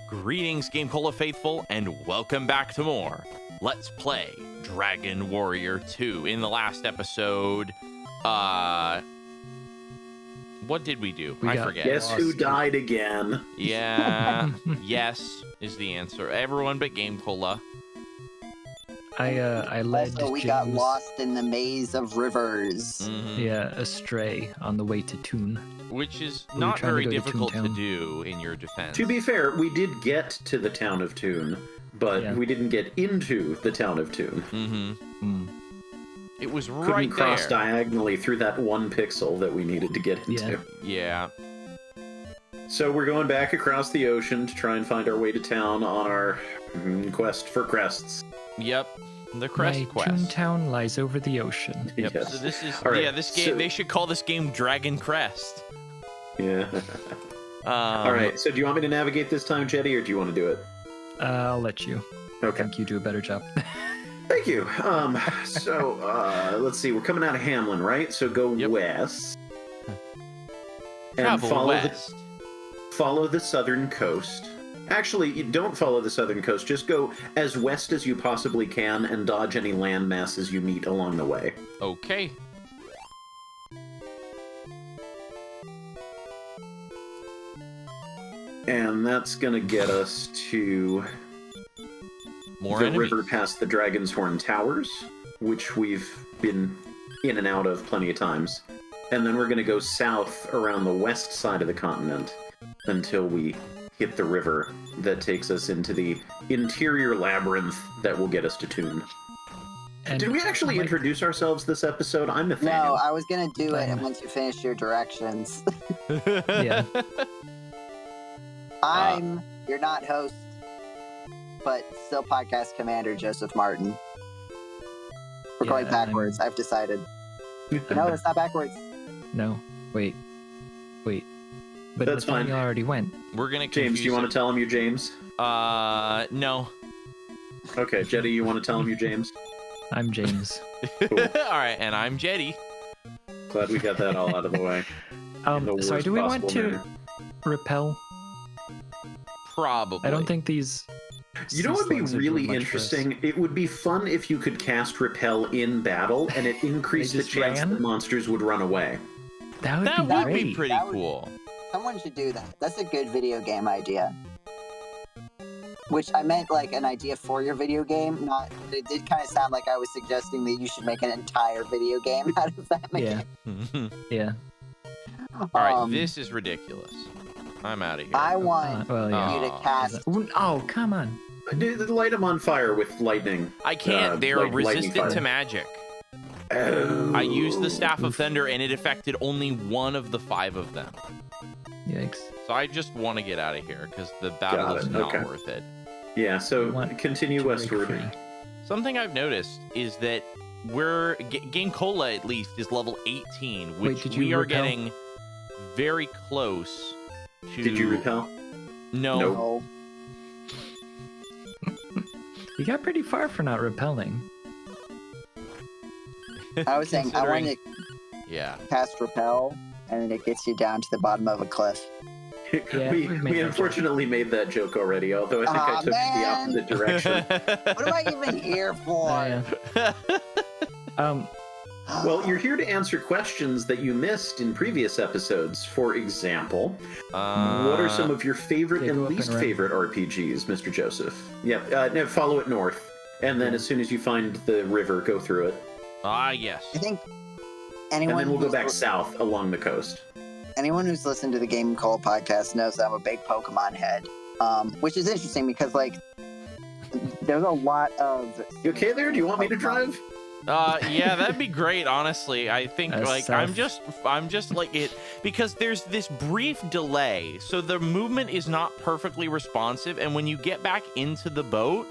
Greetings, GameCola faithful, and welcome back to more Let's Play Dragon Warrior 2. In the last episode, what did we do? I forget. Guess who died again? Yeah, yes is the answer. Everyone but GameCola. I led Also, we James, got lost in the maze of rivers. Mm-hmm. Yeah, astray on the way to Toon. Which is We were not trying to very go to difficult to Toontown. do in your defense. To be fair, we did get to the town of Toon, but Yeah. we didn't get into the town of Toon. Mm-hmm. It was Couldn't right cross there. diagonally through that one pixel that we needed to get into. Yeah. Yeah. So we're going back across the ocean to try and find our way to town on our quest for crests. Yep. The Crest My Quest. Toontown lies over the ocean. Yep. Yes. So this is All right, this game. so- They should call this game Dragon Crest. Yeah. All right. So do you want me to navigate this time, Jetty, or do you want to do it? I'll let you. I Okay. think you do a better job. Thank you. So let's see. We're coming out of Hamlin, right? So go Yep. west and Travel follow west. follow the southern coast. Actually, you don't follow the southern coast. Just go as west as you possibly can and dodge any land masses you meet along the way. Okay. And that's gonna get us to More the enemies. river past the Dragon's Horn Towers, which we've been in and out of plenty of times. And then we're gonna go south around the west side of the continent until we hit the river that takes us into the interior labyrinth that will get us to Toon. And Did we actually introduce ourselves this episode? I'm Nathaniel. No, I was gonna do it Fine. once you finish your directions. Yeah. I'm your not host, but still podcast commander, Joseph Martin. We're Yeah, going backwards, I've decided. No, it's not backwards. No. Wait. But That's fine. Nathaniel already went. We're gonna James, do you want to tell him you're James? No. Okay, Jetty, you want to tell him you're James? I'm James. Cool. All right, and I'm Jetty. Glad we got that all out of the way. In the Sorry, worst do we want possible to manner. repel? Probably. I don't think these. You know what would be sea slugs are really doing much for us. interesting? It would be fun if you could cast Repel in battle, and it increased the just chance ran? that monsters would run away. That would That be would great. be pretty That would- cool. Someone should do that. That's a good video game idea. Which I meant like an idea for your video game, not. It did kind of sound like I was suggesting that you should make an entire video game out of that Yeah. mechanic. Yeah. All right, Um, this is ridiculous. I'm out of here. I want Well, yeah. you to Aw. cast. Oh, come on. Light them on fire with lightning. I can't. They're like lightning resistant fire. to magic. Oh. I used the Staff of Thunder, and it affected only one of the 5 of them. Yikes. So I just want to get out of here because the battle Got is it, not okay. worth it. Yeah, so Want continue to break westward. free. Something I've noticed is that GameCola at least is level 18, which did you we are repel? getting very close to. Did you repel? No. Nope. Oh, You got pretty far for not repelling. I was saying I Considering- wanted Yeah. to cast repel, and then it gets you down to the bottom of a cliff. Yeah, we we've made we that unfortunately made that joke already, although I think I Aw, took it the man. opposite direction. What am I even here for? Yeah. Well, you're here to answer questions that you missed in previous episodes. For example, what are some of your favorite yeah, go and up and least around. favorite RPGs, Mr. Joseph? Yep, no, follow it north. And then as soon as you find the river, go through it. Yes. I think And anyone then we'll go who's- back south along the coast. anyone who's listened to the Game Call podcast knows I'm a big Pokemon head, which is interesting because like there's a lot of. You okay there? Do you want me to drive? Yeah, that'd be great. Honestly, I think like South. I'm just like it because there's this brief delay, so the movement is not perfectly responsive, and when you get back into the boat,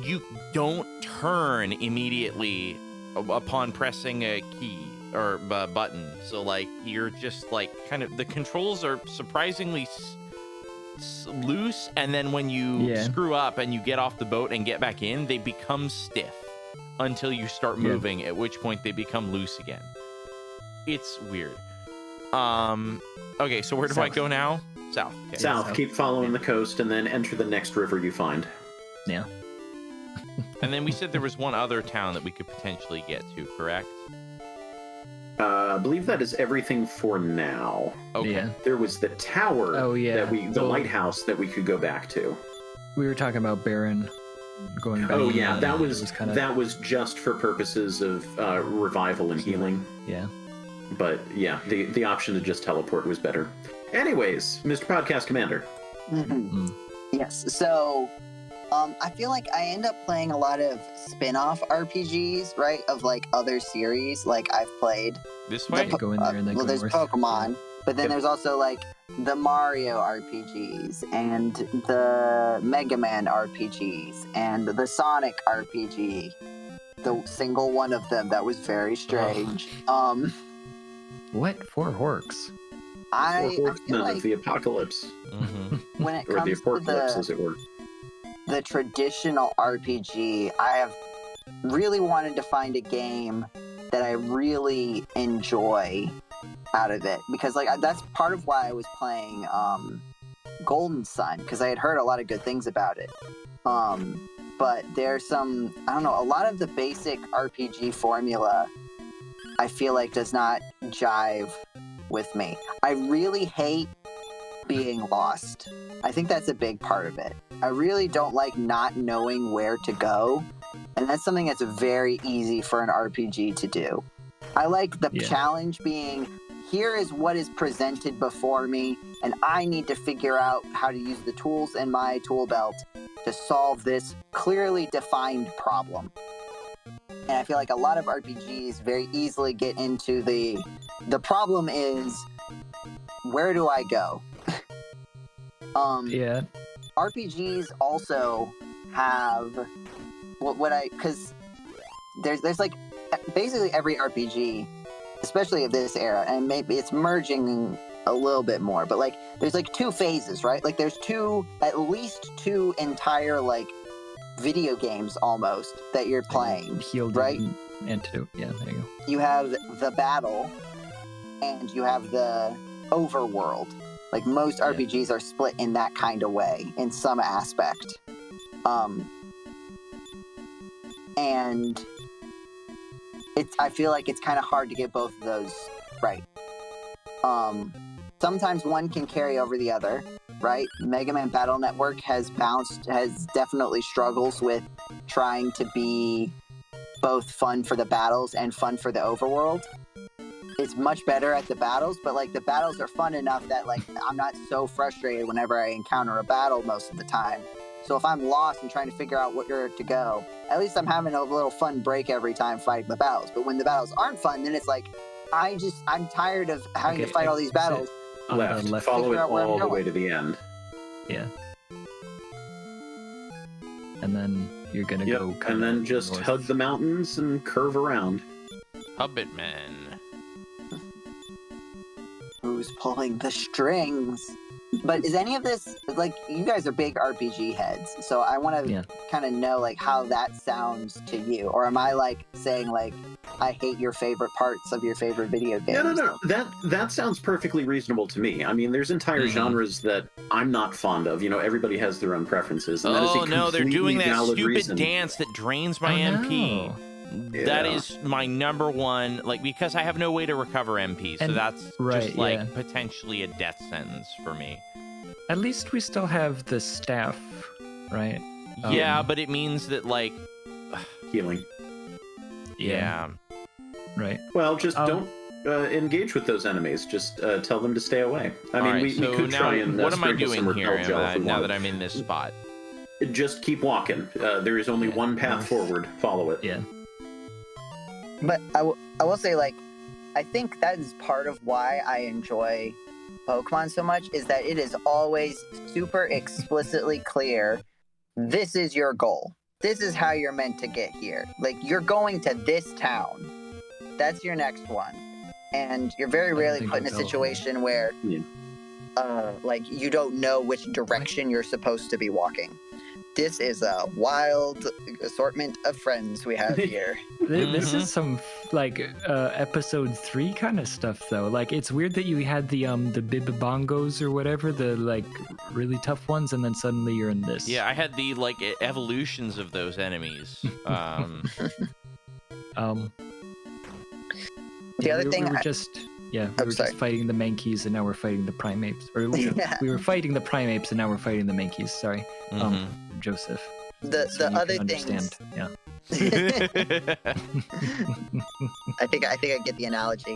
you don't turn immediately upon pressing a key or button. So like you're just like kind of the controls are surprisingly loose, and then when you Yeah. screw up and you get off the boat and get back in, they become stiff until you start moving, at which point they become loose again. It's weird. Okay, so where do I South. go now? South. Okay. South, south. keep following the coast, and then enter the next river you find. Yeah. And then we said there was one other town that we could potentially get to, correct? I believe that is everything for now. Okay. Yeah. There was the tower Oh, yeah. the Well- lighthouse that we could go back to. We were talking about Baron going back. Oh yeah, that It was kinda, that was just for purposes of revival and healing. Yeah. But yeah, the option to just teleport was better. Anyways, Mr. Podcast Commander. Mhm. Yes. So, I feel like I end up playing a lot of spin-off RPGs, right? Of like other series, like I've played. This way? Go in there and then well, go there's north. Pokemon, but then Yep. there's also like the Mario RPGs and the Mega Man RPGs and the Sonic RPG. The single one of them that was very strange. What? 4 Horks? I feel Horsemen like of the Apocalypse, Mm-hmm. when it or the comes to Apocalypse, as it were. the traditional RPG, I have really wanted to find a game that I really enjoy out of it, because like that's part of why I was playing Golden Sun, because I had heard a lot of good things about it. But there's some, I don't know, a lot of the basic RPG formula I feel like does not jive with me. I really hate being lost. I think that's a big part of it. I really don't like not knowing where to go, and that's something that's very easy for an RPG to do. I like the Yeah. challenge being, here is what is presented before me, and I need to figure out how to use the tools in my tool belt to solve this clearly defined problem. And I feel like a lot of RPGs very easily get into the problem is, where do I go? Yeah. RPGs also have because there's like basically every RPG, especially of this era, and maybe it's merging a little bit more, but like there's like 2 phases, right? Like there's at least two entire like video games almost that you're playing. Healed right? Antidote. Yeah, there you go. You have the battle, and you have the overworld. Like most Yeah. RPGs are split in that kind of way, in some aspect. And I feel like it's kind of hard to get both of those right. Sometimes one can carry over the other, right? Mega Man Battle Network has definitely struggles with trying to be both fun for the battles and fun for the overworld. It's much better at the battles, but like the battles are fun enough that like I'm not so frustrated whenever I encounter a battle most of the time. So if I'm lost and trying to figure out where to go, at least I'm having a little fun break every time fighting the battles. But when the battles aren't fun, then it's like I'm tired of having to Okay, fight all these battles. On Left. the left. Follow it Figure out where I'm all the going. way to the end. Yeah. And then you're gonna Yep. go. And kinda then just north. hug the mountains and curve around. Puppet Man. Who's pulling the strings? But is any of this like, you guys are big RPG heads, so I want to Yeah. kind of know like how that sounds to you, or am I like saying like I hate your favorite parts of your favorite video games? No. That sounds perfectly reasonable to me. I mean, there's entire Mhm. genres that I'm not fond of. You know, everybody has their own preferences. And that is a Oh no, they're completely doing that valid stupid reason. dance that drains my Oh, MP. no. That Yeah. is my number one, like, because I have no way to recover MP, so And- that's right, just like yeah. potentially a death sentence for me. At least we still have the staff, right? Yeah, but it means that like, Healing. yeah. Right. Well, just Um, don't engage with those enemies. Just tell them to stay away. I mean, All right, we so could now try and what am I sprinkle some doing here repel gel if we now wanted. that I'm in this spot? Just keep walking. There is only Yeah. one path forward. Follow it. Yeah. But I will say, like, I think that is part of why I enjoy Pokemon so much, is that it is always super explicitly clear, this is your goal. This is how you're meant to get here. Like, you're going to this town. That's your next one. And you're very rarely think put in a we go. situation where, Yeah. like, you don't know which direction you're supposed to be walking. This is a wild assortment of friends we have here. This Mhm. is some like episode 3 kind of stuff though. Like it's weird that you had the bibibongos or whatever, the like really tough ones, and then suddenly you're in this. Yeah, I had the like evolutions of those enemies. The other thing we were I- just we Oh, were sorry. just fighting the mankeys, and now we're fighting the primates. Or we were fighting the primates, and now we're fighting the mankeys. Sorry, Joseph. The So you other can things. understand. Yeah. I think I get the analogy.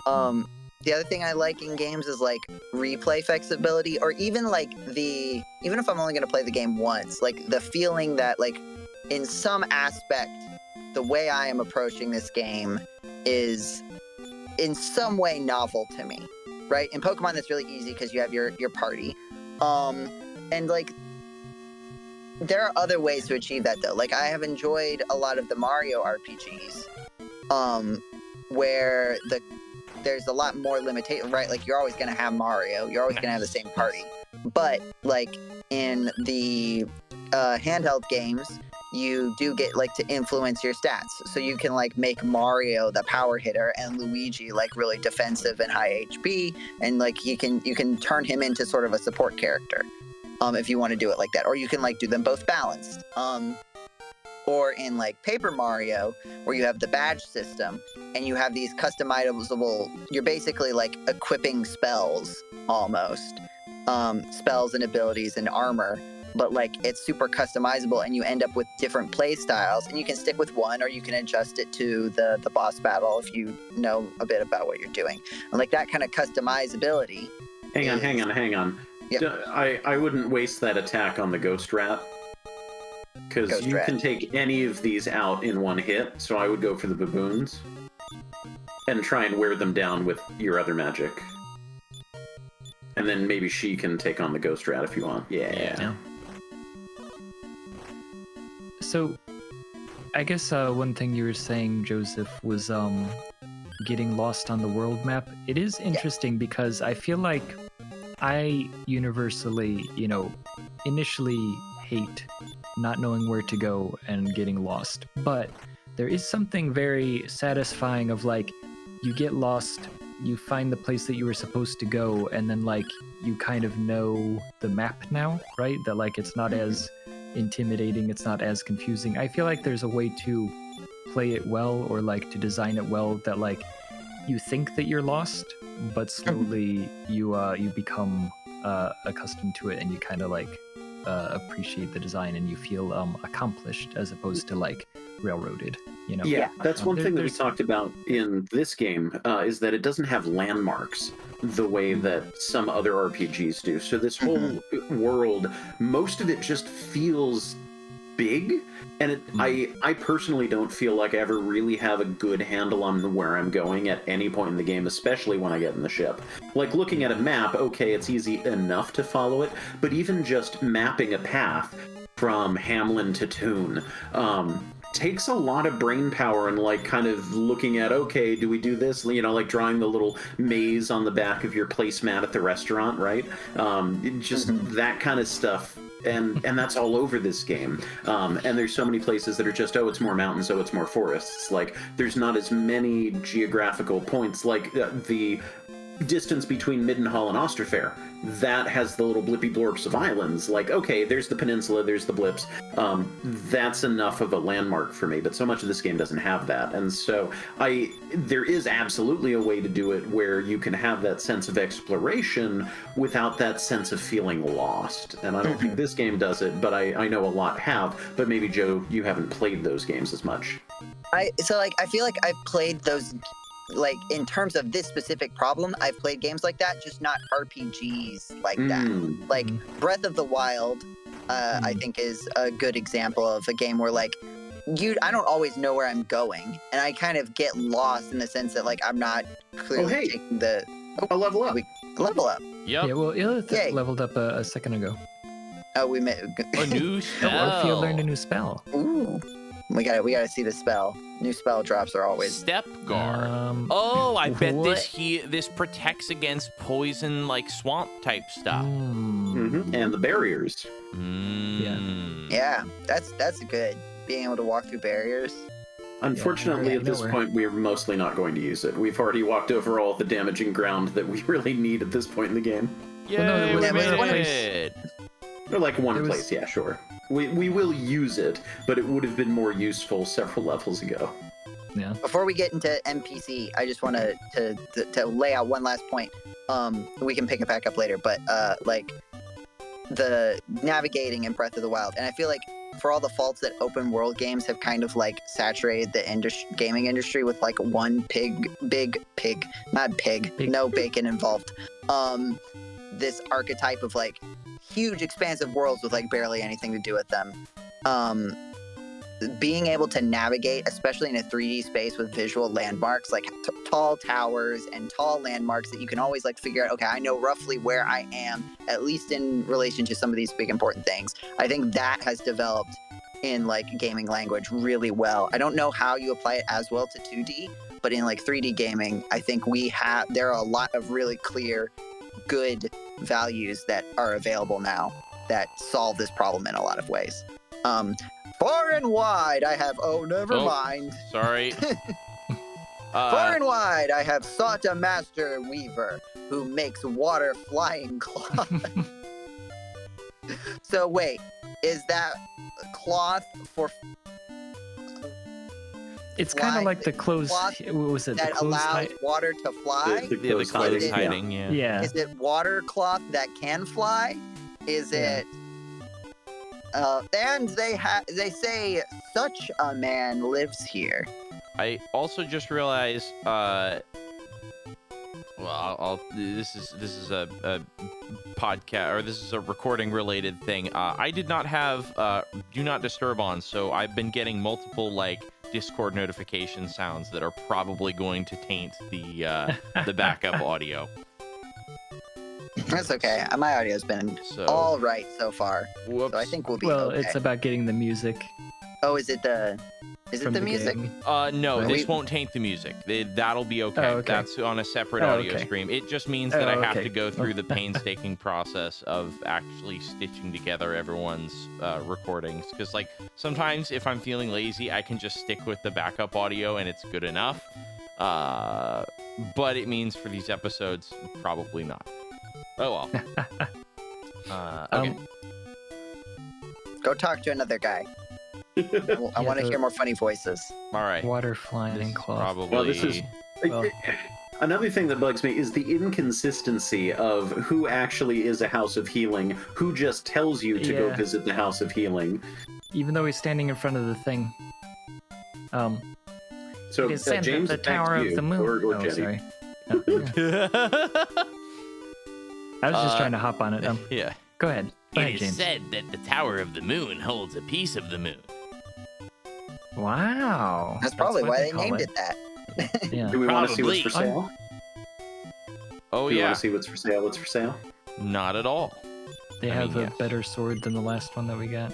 The other thing I like in games is like replay flexibility, or even like even if I'm only gonna play the game once, like the feeling that like in some aspect, the way I am approaching this game is in some way novel to me, right? In Pokemon, that's really easy because you have your party, and like there are other ways to achieve that though. Like I have enjoyed a lot of the Mario RPGs, where there's a lot more limitation, right? Like you're always gonna have Mario, you're always gonna have the same party, but like in the handheld games, you do get like to influence your stats, so you can like make Mario the power hitter and Luigi like really defensive and high HP, and like you can turn him into sort of a support character, if you want to do it like that, or you can like do them both balanced. Or in like Paper Mario, where you have the badge system and you have these customizable, you're basically like equipping spells almost, spells and abilities and armor, but like it's super customizable, and you end up with different play styles, and you can stick with one or you can adjust it to the boss battle if you know a bit about what you're doing. And like that kind of customizability. Hang on. Yeah. I wouldn't waste that attack on the Ghost Rat, because Ghost you Rat. can take any of these out in one hit, so I would go for the baboons and try and wear them down with your other magic. And then maybe she can take on the Ghost Rat if you want. Yeah. So, I guess one thing you were saying, Joseph, was getting lost on the world map. It is interesting because I feel like I universally, initially hate not knowing where to go and getting lost. But there is something very satisfying of like, you get lost, you find the place that you were supposed to go, and then like you kind of know the map now, right? That like it's not as intimidating, it's not as confusing. I feel like there's a way to play it well, or like to design it well, that like you think that you're lost, but slowly you become accustomed to it, and you kind of like appreciate the design, and you feel accomplished as opposed to like railroaded. Yeah, that's one thing that we there's- talked about in this game, is that it doesn't have landmarks the way that some other RPGs do. So this whole world, most of it just feels big, and I personally don't feel like I ever really have a good handle on where I'm going at any point in the game, especially when I get in the ship. Like looking at a map, okay, it's easy enough to follow it, but even just mapping a path from Hamlin to Toon takes a lot of brain power, and like kind of looking at, okay, do we do this, like drawing the little maze on the back of your placemat at the restaurant, right? Just that kind of stuff. And that's all over this game. And there's so many places that are just, it's more mountains, it's more forests. Like, there's not as many geographical points, like the distance between Middenhall and Osterfair. That has the little blippy blorps of islands. Like, okay, there's the peninsula, there's the blips. That's enough of a landmark for me, but so much of this game doesn't have that. And so there is absolutely a way to do it where you can have that sense of exploration without that sense of feeling lost. And I don't think this game does it, but I know a lot have. But maybe, Joe, you haven't played those games as much. I feel like I've played those, like in terms of this specific problem, I've played games like that, just not RPGs like that. Like Breath of the Wild, I think is a good example of a game where like I don't always know where I'm going, and I kind of get lost in the sense that like I'm not clearly taking the I'll level up. level up. Yep. Yeah, well, Illith Yay. leveled up a second ago. Oh, we met. A new Or spell. if you learned a new spell. Ooh, we gotta see the spell. New spell drops are always. Step guard. I bet this protects against poison, like swamp type stuff. And the barriers. Yeah, that's good. Being able to walk through barriers. Unfortunately, Yeah, at this nowhere. point, we're mostly not going to use it. We've already walked over all the damaging ground that we really need at this point in the game. Yay, Well, no, there we was made one place- it! Or like one There was- place, yeah, sure. We will use it, but it would have been more useful several levels ago. Yeah. Before we get into NPC, I just want to lay out one last point. We can pick it back up later, but like the navigating in Breath of the Wild, and I feel like for all the faults that open world games have kind of like saturated the gaming industry with like one big pig, not pig, no bacon involved. This archetype of like huge expansive worlds with like barely anything to do with them. Being able to navigate, especially in a 3D space with visual landmarks, like tall towers and tall landmarks that you can always like figure out, okay, I know roughly where I am, at least in relation to some of these big important things. I think that has developed in like gaming language really well. I don't know how you apply it as well to 2D, but in like 3D gaming, I think there are a lot of really clear, good values that are available now that solve this problem in a lot of ways. Far and wide, I have. Oh, never mind. Sorry. Far and wide, I have sought a master weaver who makes water flying cloth. So wait, is that cloth for It's kind of fly- like the clothes. cloth What was it? The that clothes allows water to fly? The Yeah, the clothes clothes hiding, hiding, yeah. Yeah. Is it water cloth that can fly? Is Yeah. it? And they say such a man lives here. I also just realized, this is a podcast, or this is a recording related thing. I did not have do not disturb on, so I've been getting multiple like Discord notification sounds that are probably going to taint the backup audio. That's okay. My audio's been So all right so far, whoops. so I think we'll be Well, okay. it's about getting the music. Oh, is it the from music? game. No, Well, this we- won't taint the music. That'll be okay. Oh, okay. That's on a separate Oh, audio okay. stream. It just means that I Oh, have okay. to go through the painstaking process of actually stitching together everyone's recordings. Because, like, sometimes if I'm feeling lazy, I can just stick with the backup audio and it's good enough. But it means for these episodes, probably not. Oh, well. Okay. Go talk to another guy. I want to the- hear more funny voices. All right. Water flying This in is cloth. probably... Well, this is Well- another thing that bugs me is the inconsistency of who actually is a house of healing, who just tells you to go Yeah. visit the house of healing. Even though he's standing in front of the thing. So It is said that James, the back Tower to of you, the Moon. or Oh, Jetty. sorry. Oh, yeah. I was just trying to hop on it. yeah. Go ahead. Go It ahead, is James. said that the Tower of the Moon holds a piece of the moon. Wow. That's probably what why they call named it. it that. Yeah. Do we want to see what's for Probably. sale? Oh, Do we yeah. want to see what's for sale? What's for sale? Not at all. They I have mean, a yes. better sword than the last one that we got.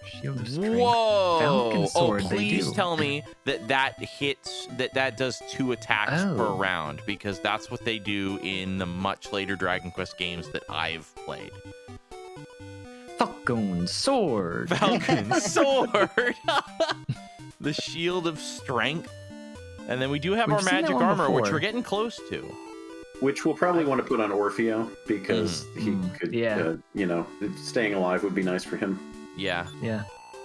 Shield of Strength. Whoa! Falcon sword, oh, they please do. tell me that hits, that does 2 attacks per Oh. round, because that's what they do in the much later Dragon Quest games that I've played. Falcon sword. Falcon sword! The Shield of Strength. And then we do have We've our seen that magic one armor, which before. we're getting close to. Which we'll probably want to put on Orfeo because he could, yeah. staying alive would be nice for him. Yeah. Yeah.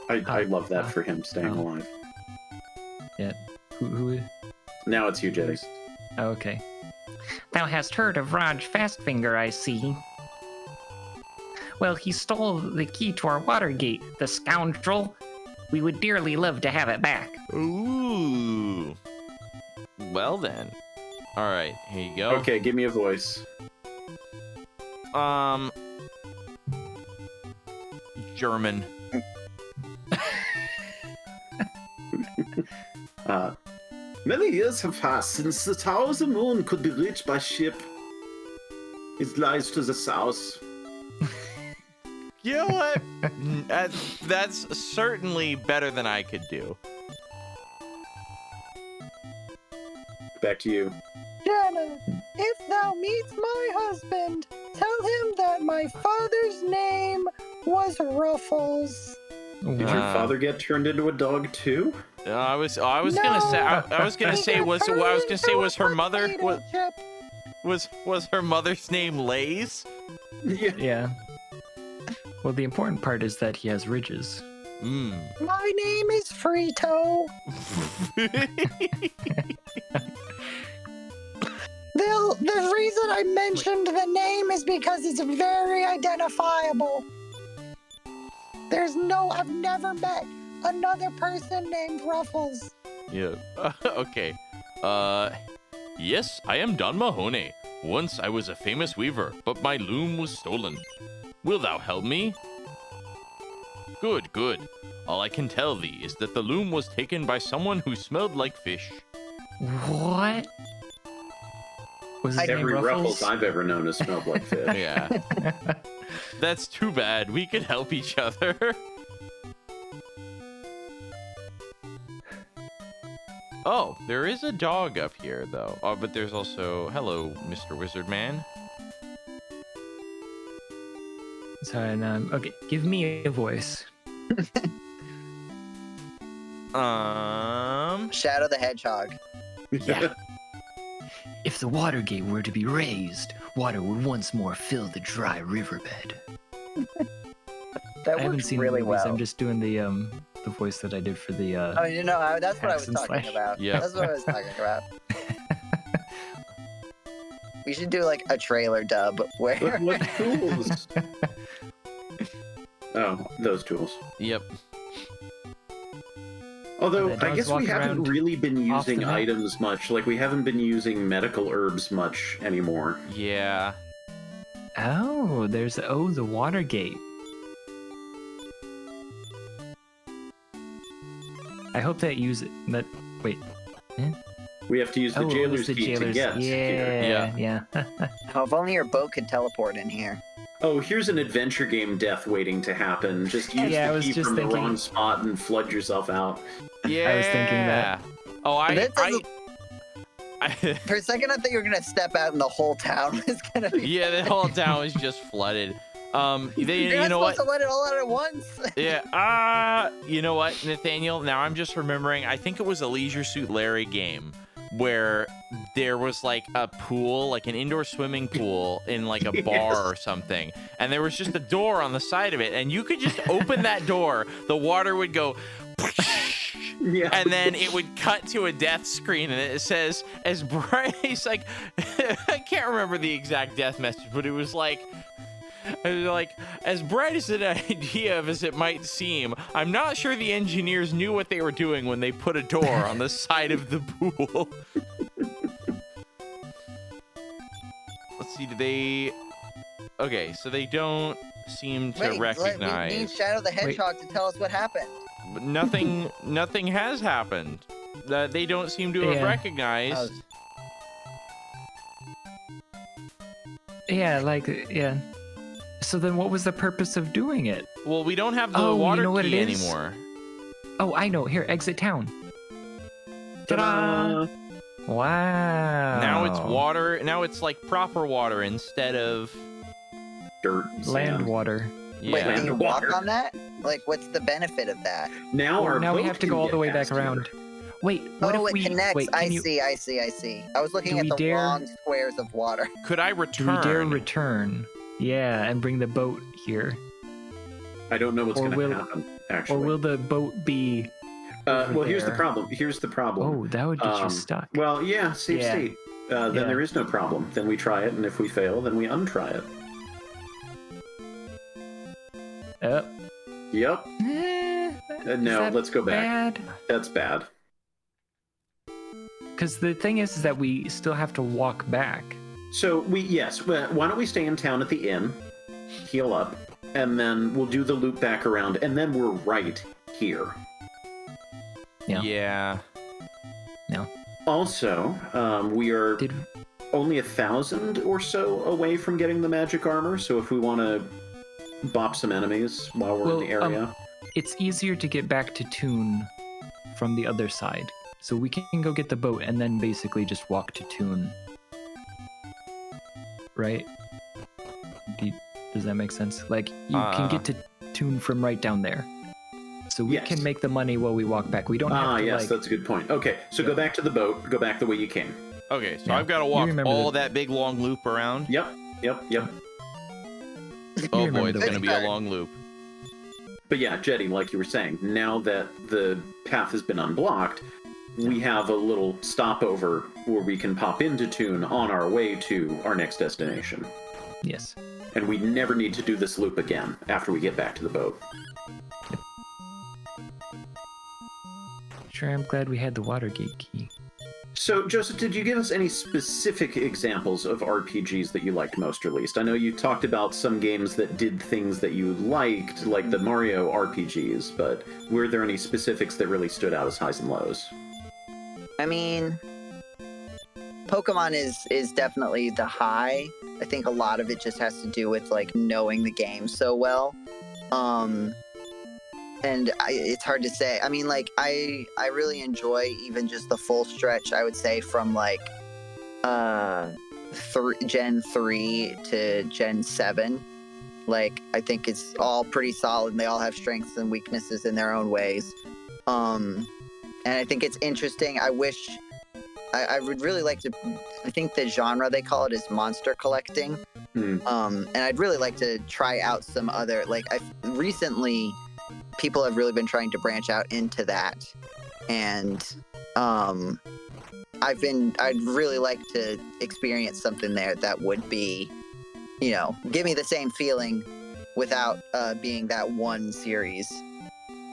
I love that for him, staying Oh. alive. Who? Now it's you, Jetty. Oh, okay. Thou hast heard of Raj Fastfinger, I see. Well, he stole the key to our water gate, the scoundrel. We would dearly love to have it back. Ooh. Well then. All right, here you go. Okay, give me a voice. German. Many years have passed since the Tower of the Moon could be reached by ship. It lies to the south. You know what? That's certainly better than I could do. Back to you. Jana, if thou meet my husband, tell him that my father's name was Ruffles. Did your father get turned into a dog too? I was gonna say was her mother was her mother's name Lays? Yeah. Well, the important part is that he has ridges. My name is Frito. The reason I mentioned the name is because it's very identifiable. I've never met another person named Ruffles. Yeah. Okay. Yes, I am Don Mahoney. Once I was a famous weaver, but my loom was stolen. Will thou help me? Good, good. All I can tell thee is that the loom was taken by someone who smelled like fish. What? Was his name Every Ruffles? Ruffles I've ever known has smelled like fish. Yeah. That's too bad. We could help each other. Oh, there is a dog up here, though. Oh, but there's also... Hello, Mr. Wizard Man. Sorry, okay, give me a voice. Shadow the Hedgehog. Yeah. If the water gate were to be raised, water would once more fill the dry riverbed. That I haven't works seen really the movies. well. I'm just doing the voice that I did for the Oh, that's what I was Hacks and talking slash. about. Yeah. That's what I was talking about. We should do like a trailer dub where What tools? Oh, those tools. Yep. Although, And the I dogs guess we walk haven't around really been off the using map. items much. Like, we haven't been using medical herbs much anymore. Yeah. Oh, there's the water gate. I hope that wait. We have to use the it was jailer's the key to jailer's. get here. Yeah. Oh, if only your boat could teleport in here. Oh, here's an adventure game death waiting to happen. Just use Yeah, I the was key just from thinking- the wrong spot and flood yourself out. Yeah. I was thinking that. Oh, That doesn't- For a second, I thought you were gonna step out and the whole town was gonna be. Yeah, the whole town was just flooded. You're You not know what? supposed to let it all out at once. Yeah. You know what, Nathaniel? Now I'm just remembering. I think it was a Leisure Suit Larry game where there was like a pool, like an indoor swimming pool in like a bar or something, and there was just a door on the side of it, and you could just open that door. The water would go. Yeah. And then it would cut to a death screen, and it says, as bright, it's like, I can't remember the exact death message, but it was like, as bright as an idea as it might seem, I'm not sure the engineers knew what they were doing when they put a door on the side of the pool. Let's see, okay, so they don't seem to Wait, we need recognize. Shadow the Hedgehog to tell us what happened. But nothing has happened. They don't seem to have Yeah. recognized. Yeah. So then what was the purpose of doing it? Well, we don't have the Oh, you water know what key it is? anymore. Oh, I know. Here, exit town. Ta-da! Ta-da! Wow. Now it's water. Now it's like proper water instead of Dirt. and Land sand. water. yeah. Wait, can you walk Underwater. on that? Like, what's the benefit of that? Now our Now we boat have to can go all get the way back past here. around. Wait, what Oh, if it we connects. wait? I Can you, see. I was looking Do at we the dare- long squares of water. Could I do we return? dare return? Yeah, and bring the boat here, I don't know what's Or going will- to happen, or actually. will the boat be? Well, here's the there? problem. Here's the problem. Oh, that would get you Um, stuck. Well, yeah, safe Yeah. state. Then Yeah. there is no problem. Then we try it, and if we fail, then we untry it. Yep. No, let's go back. Bad. That's bad. Because the thing is that we still have to walk back. So why don't we stay in town at the inn, heal up, and then we'll do the loop back around, and then we're right here. Yeah. Yeah. Also, we are Did only 1,000 or so away from getting the magic armor, so if we want to bop some enemies while we're in the area. it's easier to get back to Toon from the other side, so we can go get the boat and then basically just walk to Toon. Right? Does that make sense? Like you can get to Toon from right down there. so we Yes. can make the money while we walk back. We don't have to yes, that's a good point. Okay, so go back to the boat. Go back the way you came. Okay, so Yeah. I've got to You walk remember all the- that big long loop around. Yep. Oh remember boy, it's the going to way. be a long loop. But yeah, Jetty, like you were saying, now that the path has been unblocked, we have a little stopover where we can pop into Toon on our way to our next destination. Yes. And we never need to do this loop again after we get back to the boat. Sure, I'm glad we had the Watergate key. So, Joseph, did you give us any specific examples of RPGs that you liked most or least? I know you talked about some games that did things that you liked, like the Mario RPGs, but were there any specifics that really stood out as highs and lows? I mean, Pokemon is definitely the high. I think a lot of it just has to do with like knowing the game so well. And it's hard to say. I mean, like I really enjoy even just the full stretch. I would say from like Gen 3 to Gen 7. Like I think it's all pretty solid. And they all have strengths and weaknesses in their own ways. And I think it's interesting. I wish I would really like to. I think the genre they call it is monster collecting. And I'd really like to try out some other. Like recently, people have really been trying to branch out into that, and I'd really like to experience something there that would be, give me the same feeling without being that one series.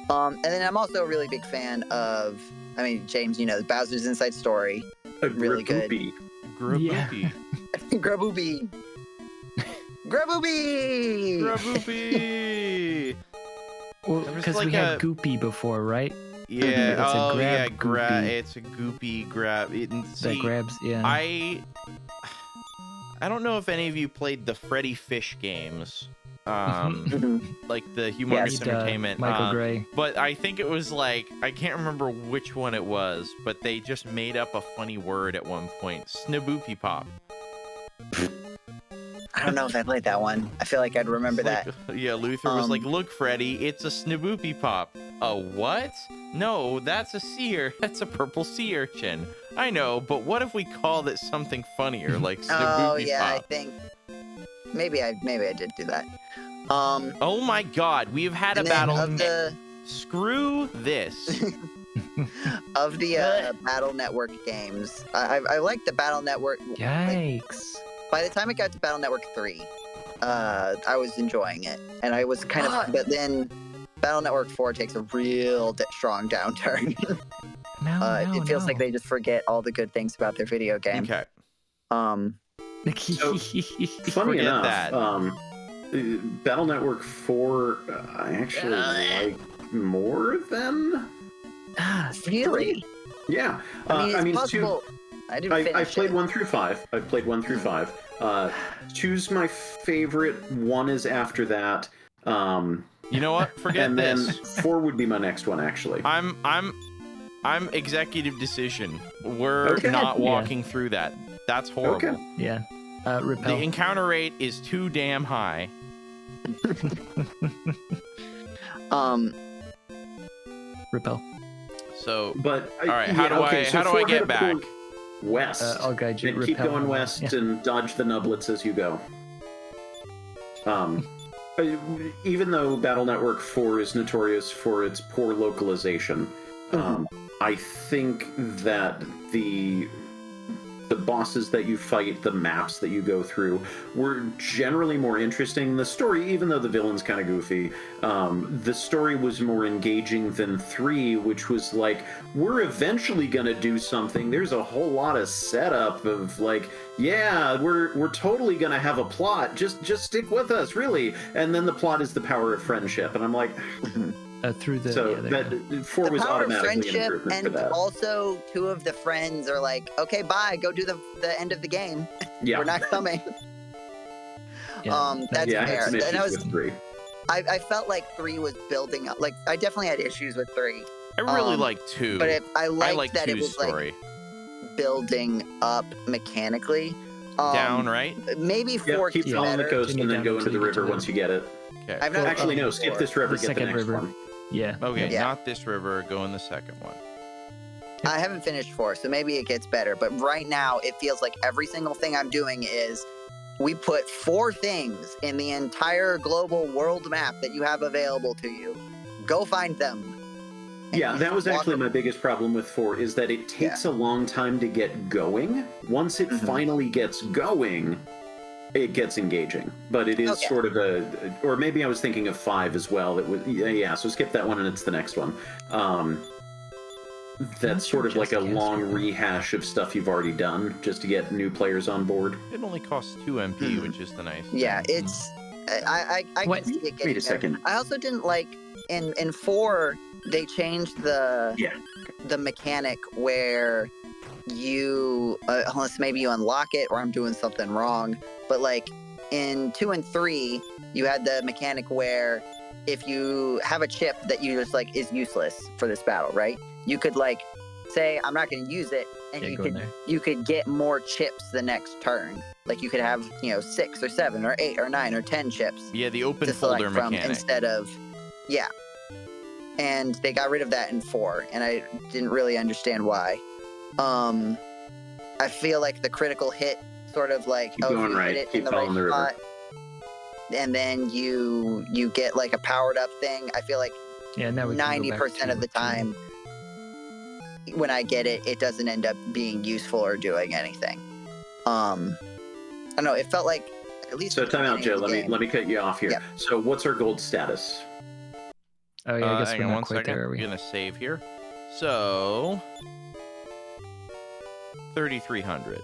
And then I'm also a really big fan of, I mean, James, the Bowser's Inside Story. Really good. Graboopy. Graboopy. Graboopy! Graboopy! Well, There was because like we had a- Goopy before, right? Yeah, It's a oh grab yeah, goopy. it's a goopy grab. That See, grabs, yeah. I don't know if any of you played the Freddy Fish games, like the Humongous Need, Entertainment. Michael Gray. But I think it was like, I can't remember which one it was, but they just made up a funny word at one point. Snaboopy Pop. I don't know if I played that one. I feel like I'd remember that. Yeah, Luther was like, look, Freddy, it's a Snaboopy Pop. A what? No, that's a sea That's a purple sea urchin. I know, but what if we called it something funnier, like Snaboopy Oh yeah, I Pop? think maybe I did do that. Oh my god, we've had a And then battle. of the Screw this. Battle Network games. I like the Battle Network. Yikes. By the time it got to Battle Network 3, I was enjoying it, and I was kind of. But then Battle Network 4 takes a real strong downturn. It feels like they just forget all the good things about their video game. Okay. Funny Forget enough, that. Battle Network 4, I actually like more than. Really? Yeah. I mean, it's two. possible. I didn't finish I played it. 1 through 5. I've played 1 through 5. Two's my favorite. 1 is after that. You know what? Forget and then this. 4 would be my next one, actually. I'm executive decision. We're Okay. not Yeah. walking through that. That's horrible. Okay. Yeah. The Repel. encounter rate is too damn high. Repel. So, But all right, how do I 4 get had a back? port West. I'll guide you. And keep Repel. going west Yeah. and dodge the nublets as you go. Even though Battle Network 4 is notorious for its poor localization, I think that the bosses that you fight, the maps that you go through, were generally more interesting. The story, even though the villain's kind of goofy, the story was more engaging than 3, which was like, we're eventually gonna do something. There's a whole lot of setup of like, yeah, we're totally gonna have a plot. Just stick with us, really. And then the plot is the power of friendship, and I'm like, Through the. so yeah, there you go. that 4 The was power of automatically an friendship, improvement for and that. also 2 of the friends are like, okay, bye, go do the end of the game. Yeah. We're not coming. Yeah. That's Yeah, I had fair. some And issues with 3. I felt like 3 was building up. Like, I definitely had issues with 3, I really like 2. but I I liked like that 2's it was story. like building up mechanically. Down, right? Maybe 4 Yep, keep gets following the better. coast and Continue then down go into until the you get river to the- once you get it. Okay. I've not Actually, played no, it skip before. this river, The get the second next river. one. Yeah. Okay, Yeah. not this river. Go in the second one. I haven't finished 4, so maybe it gets better. But right now, it feels like every single thing I'm doing is we put 4 things in the entire global world map that you have available to you. Go find them. And Yeah, you that just was walk actually my biggest problem with 4 is that it takes a long time to get going. Once it finally gets going, it gets engaging. But it is sort of or maybe I was thinking of 5 as well. That was so skip that one and it's the next one. That's sort of like a long rehash of stuff you've already done just to get new players on board. It only costs 2 MP, which is the nice thing. Yeah, it's I can see it getting Wait a better. second. I also didn't like in 4 they changed the mechanic where you unless maybe you unlock it or I'm doing something wrong, but like in 2 and 3 you had the mechanic where if you have a chip that you just like is useless for this battle, right? You could like say I'm not going to use it, and you could get more chips the next turn. Like you could have 6 or 7 or 8 or 9 or 10 chips. Yeah, the open to folder select from mechanic. instead of and they got rid of that in 4, and I didn't really understand why. I feel like the critical hit sort of like Keep going you right. hit it Keep in the following the right river. spot, and then you get like a powered up thing. I feel like 90% of the time when I get it, it doesn't end up being useful or doing anything. I don't know. It felt like at least. So time out, Joe. Let me cut you off here. Yep. So what's our gold status? Oh yeah, I guess hang we're on not one quite second. there, are we? I'm gonna save here. So 3,300.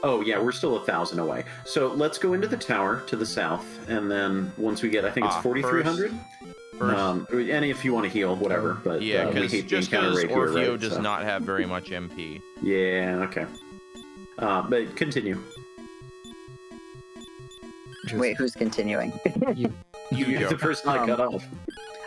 Oh yeah, we're still 1,000 away. So let's go into the tower to the south, and then once we get, I think it's 4,300. And if you want to heal, whatever. But yeah, we because hate the just encounter because rate here, Orfeo right? does So- not have very much MP. Yeah. Okay. But continue. Wait, who's continuing? You the person I cut off.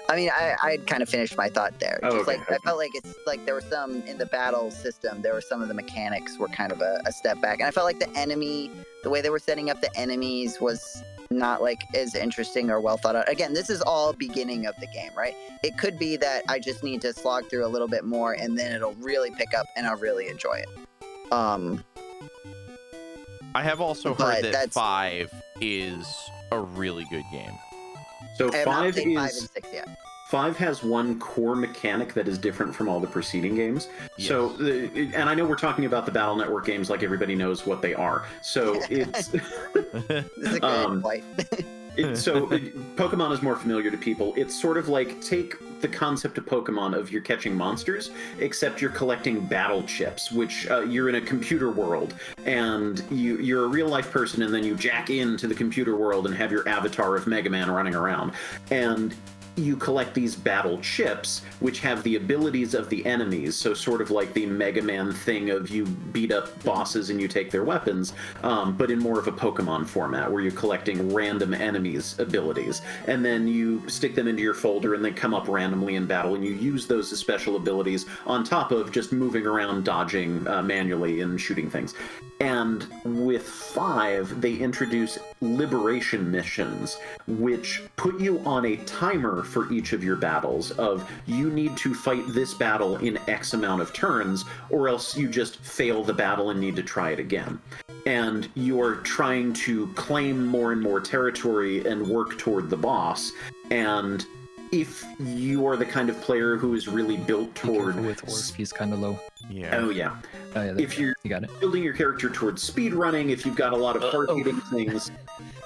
I mean, I'd kind of finished my thought there. Oh, Just okay, like I felt like it's like there were some in the battle system. There were some of the mechanics were kind of a step back, and I felt like the way they were setting up the enemies was not like as interesting or well thought out. Again, this is all beginning of the game, right? It could be that I just need to slog through a little bit more, and then it'll really pick up, and I'll really enjoy it. I have also But heard that that's- 5 is a really good game. So I have not 5 played 5 is and 6 yet. 5 has one core mechanic that is different from all the preceding games. So, and I know we're talking about the Battle Network games like everybody knows what they are. So it's This is a good point. so Pokemon is more familiar to people. It's sort of like take the concept of Pokemon of you're catching monsters, except you're collecting battle chips, which you're in a computer world, and you're a real life person, and then you jack into the computer world and have your avatar of Mega Man running around, and you collect these battle chips, which have the abilities of the enemies. So sort of like the Mega Man thing of you beat up bosses and you take their weapons, but in more of a Pokemon format, where you're collecting random enemies' abilities. And then you stick them into your folder and they come up randomly in battle, and you use those as special abilities on top of just moving around, dodging manually and shooting things. And with 5, they introduce liberation missions, which put you on a timer for each of your battles of you need to fight this battle in X amount of turns, or else you just fail the battle and need to try it again. And you're trying to claim more and more territory and work toward the boss. And if you are the kind of player who is really built toward... With Orf, he's kind of low. Yeah. Oh, yeah. Oh, yeah, If you're you got it. building your character towards speed running, if you've got a lot of hard-hitting things,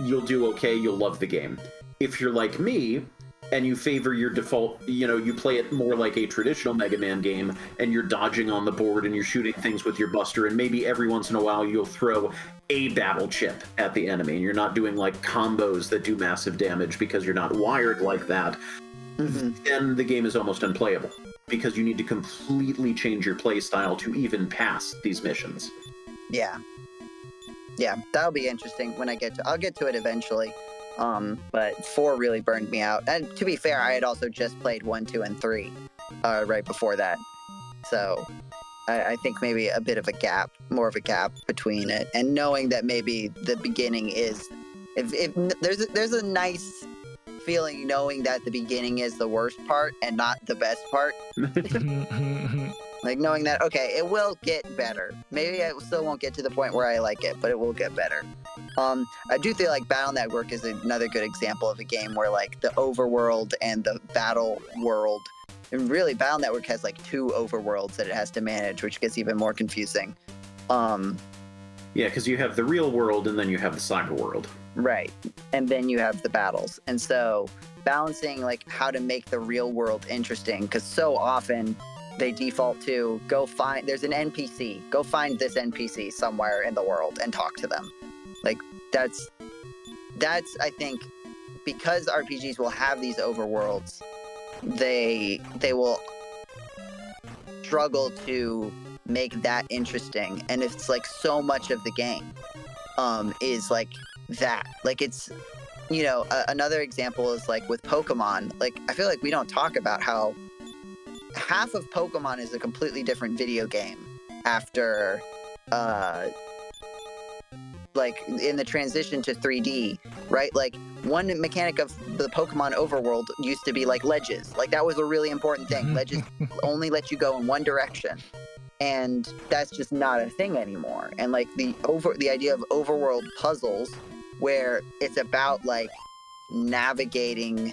you'll do okay, you'll love the game. If you're like me, and you favor your default, you play it more like a traditional Mega Man game, and you're dodging on the board and you're shooting things with your buster, and maybe every once in a while you'll throw a battle chip at the enemy, and you're not doing like combos that do massive damage because you're not wired like that, then the game is almost unplayable, because you need to completely change your play style to even pass these missions. Yeah, that'll be interesting when I'll get to it eventually. But 4 really burned me out. And to be fair, I had also just played 1, 2, and 3 right before that. So I think maybe a bit of a gap, more of a gap between it. And knowing that maybe the beginning is... If there's a nice feeling knowing that the beginning is the worst part and not the best part. Like knowing that, okay, it will get better. Maybe I still won't get to the point where I like it, but it will get better. I do feel like Battle Network is another good example of a game where like the overworld and the battle world, and really Battle Network has like 2 overworlds that it has to manage, which gets even more confusing. Yeah, because you have the real world and then you have the cyber world. Right. And then you have the battles. And so balancing like how to make the real world interesting, because so often they default to there's an NPC, go find this NPC somewhere in the world and talk to them. Like that's I think, because RPGs will have these overworlds, they will struggle to make that interesting. And it's like so much of the game is like that. Like it's, you know, another example is like with Pokemon. Like I feel like we don't talk about how half of Pokemon is a completely different video game after like in the transition to 3D, right? Like one mechanic of the Pokemon overworld used to be like ledges. Like that was a really important thing. Ledges only let you go in one direction. And that's just not a thing anymore. And like the idea of overworld puzzles, where it's about like navigating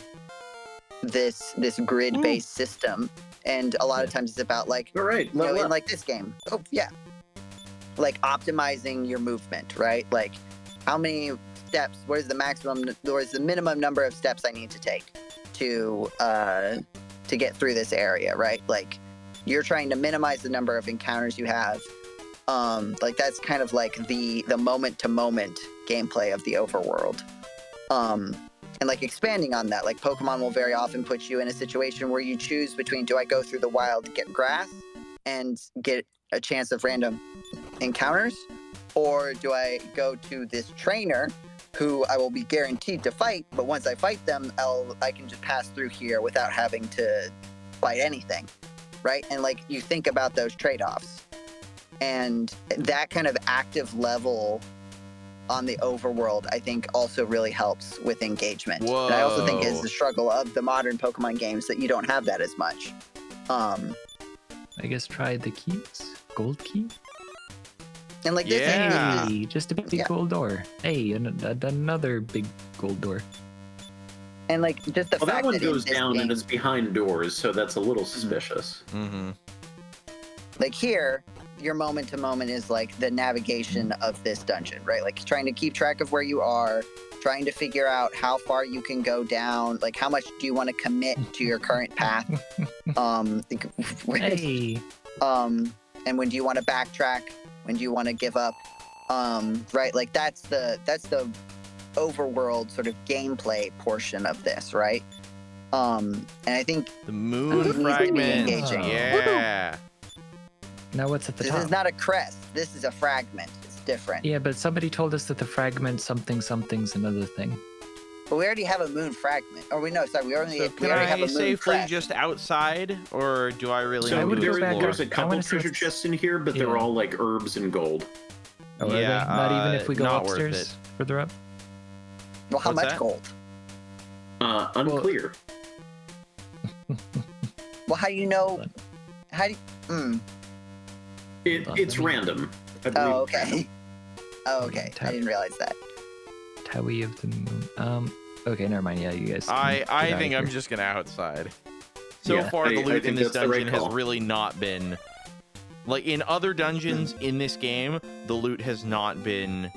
this grid-based system, and a lot of times it's about like, all right, you know, in like this game, like optimizing your movement, right? Like how many steps, what is the maximum, or is the minimum number of steps I need to take to get through this area, right? Like you're trying to minimize the number of encounters you have. Like that's kind of like the moment to moment gameplay of the overworld. And like expanding on that, like Pokemon will very often put you in a situation where you choose between, do I go through the wild to get grass and get a chance of random encounters, or do I go to this trainer who I will be guaranteed to fight, but once I fight them, I can just pass through here without having to fight anything, right? And like you think about those trade-offs, and that kind of active level on the overworld, I think also really helps with engagement. Whoa. And I also think is the struggle of the modern Pokemon games that you don't have that as much. I guess try the keys, gold key. And like this, Hey, just a big gold door. Hey, another big gold door. and like just the Well, fact that one that goes in this down game, and it's behind doors, so that's a little suspicious. Mm-hmm. like here, your moment to moment is like the navigation of this dungeon, right? Like trying to keep track of where you are, trying to figure out how far you can go down, like how much do you want to commit to your current path, Hey. and when do you want to backtrack, when do you want to give up, right? Like that's the overworld sort of gameplay portion of this, right? And I think The Moon needs to be Fragment. engaging. Yeah. Now what's at the this top? is not a crest, this is a fragment. It's different. Yeah, but somebody told us that the fragment something's another thing. But we already have a moon fragment. Or we already So we can already have I a moon safely crest. just outside, or do I really So need to go back explore? there's a I couple wanna see treasure what's- chests in here, but they're Yeah. all like herbs and gold. Oh, are they? Yeah, Not even if we go not worth upstairs it. further up? Well, how What's much that? gold? Unclear. Well, how do you know? How do you... It's random. I believe Oh, it's random. okay. Oh, okay. I didn't realize that. Towie of the Moon. Okay, never mind. Yeah, you guys. can I get out think of I'm here. just gonna outside. So Yeah, far, the I loot in think this that's the right dungeon has call. really not been like in other dungeons in this game. The loot has not been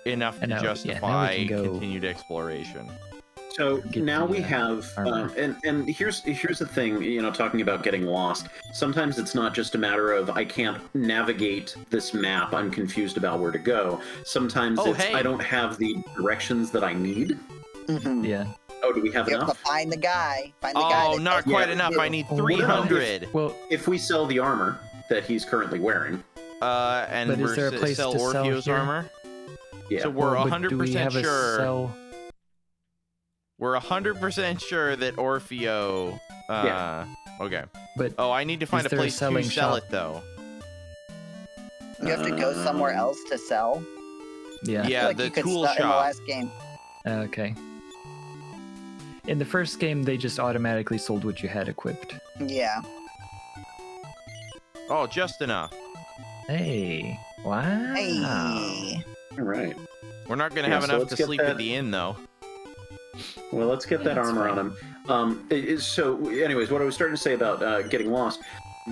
enough to now we justify can go- continued exploration. So Get now the, we have, armor. and here's the thing, you know, talking about getting lost. Sometimes it's not just a matter of I can't navigate this map. I'm confused about where to go. Sometimes Oh, it's hey. I don't have the directions that I need. Mm-hmm. Yeah. Oh, do we have You have to enough? find the guy. Find the guy. Oh, that not does quite what enough. you I do. need Well, 300. Well, If we sell the armor that he's currently wearing, And But is we're there a place sell to sell Orpheo's here? armor. yeah. So we're well, but do we 100% have a sure. sell? We're 100% sure that Orpheo. Yeah. Okay. But Oh, I need to find Is a there a place to selling sell shop? it though. You have to go somewhere else to sell. yeah. Yeah, I feel like the you could tool sell in the shop. last game. Okay. In the first game, they just automatically sold what you had equipped. Yeah. Oh, just enough. Hey, wow. Hey. All right. We're not gonna Yeah, have so enough let's to get sleep that- at the inn, though. Well, let's get Yeah, that that's armor fine. on him. So, anyways, what I was starting to say about getting lost,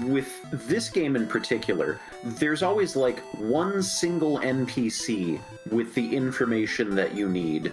with this game in particular, there's always like one single NPC with the information that you need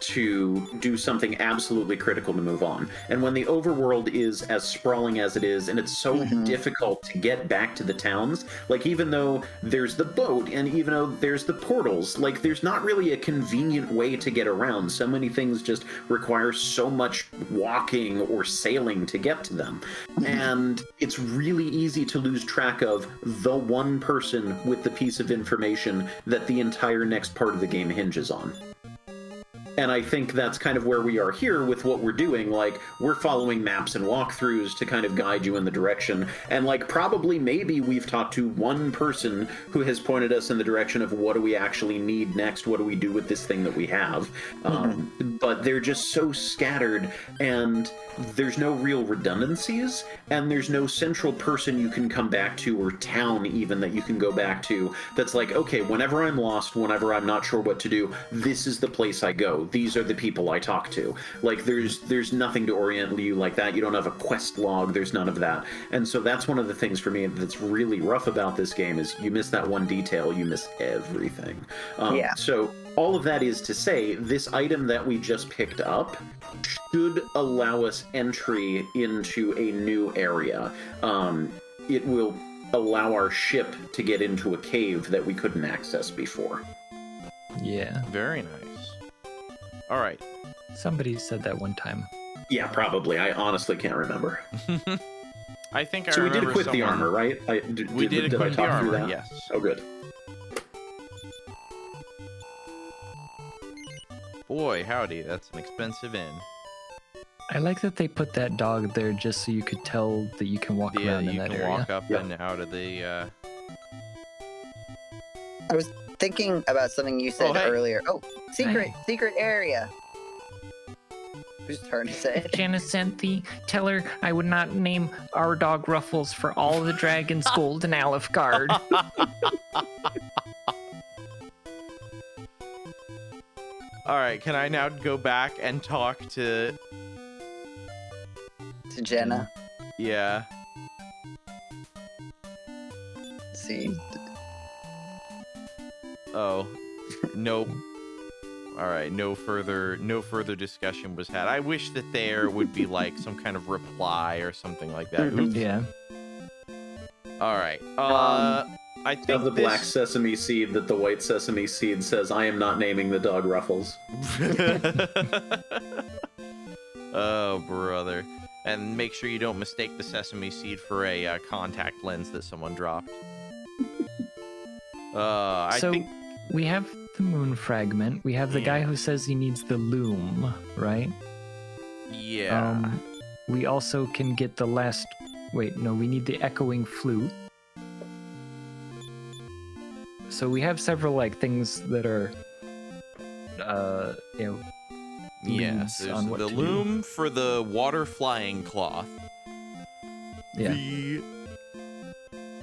to do something absolutely critical to move on. And when the overworld is as sprawling as it is, and it's so difficult to get back to the towns, like even though there's the boat and even though there's the portals, like there's not really a convenient way to get around. So many things just require so much walking or sailing to get to them. And it's really easy to lose track of the one person with the piece of information that the entire next part of the game hinges on. And I think that's kind of where we are here with what we're doing. Like, we're following maps and walkthroughs to kind of guide you in the direction. And, like, probably maybe we've talked to one person who has pointed us in the direction of what do we actually need next? What do we do with this thing that we have? But they're just so scattered, and there's no real redundancies, and there's no central person you can come back to, or town even, that you can go back to that's like, okay, whenever I'm lost, whenever I'm not sure what to do, this is the place I go. These are the people I talk to. Like, there's nothing to orient you like that. You don't have a quest log. There's none of that. And so that's one of the things for me that's really rough about this game is you miss that one detail, you miss everything. Yeah. So all of that is to say, this item that we just picked up should allow us entry into a new area. It will allow our ship to get into a cave that we couldn't access before. Yeah. Very nice. All right. Somebody said that one time. Yeah, probably. I honestly can't remember. I think I So we did remember equip the someone- armor, right? We did I equip the talk through armor, that? yes. Oh, good. Boy, howdy, that's an expensive inn. I like that they put that dog there just so you could tell that you can walk Yeah, around in you that can area. walk up Yep. and out of the. I was thinking about something you said Oh, hey. earlier. Oh, secret Hey. secret area. Whose turn is it? Janacinthe, tell her I would not name our dog Ruffles for all the dragons gold in Alifgard. All right, can I now go back and talk to? To Jenna. Yeah. Let's see. Oh, nope. All right, no further discussion was had. I wish that there would be like some kind of reply or something like that. Oops. Yeah. All right. I think Of the this... black sesame seed that the white sesame seed says, I am not naming the dog Ruffles. Oh, brother. And make sure you don't mistake the sesame seed for a contact lens that someone dropped. I So think... we have the Moon Fragment. We have the guy Yeah. who says he needs the loom, right? Yeah. We also can get the last. Wait, no, we need the echoing flute. So we have several like things that are, you know, Yeah, leads there's on what the to do. loom for the water flying cloth. Yeah.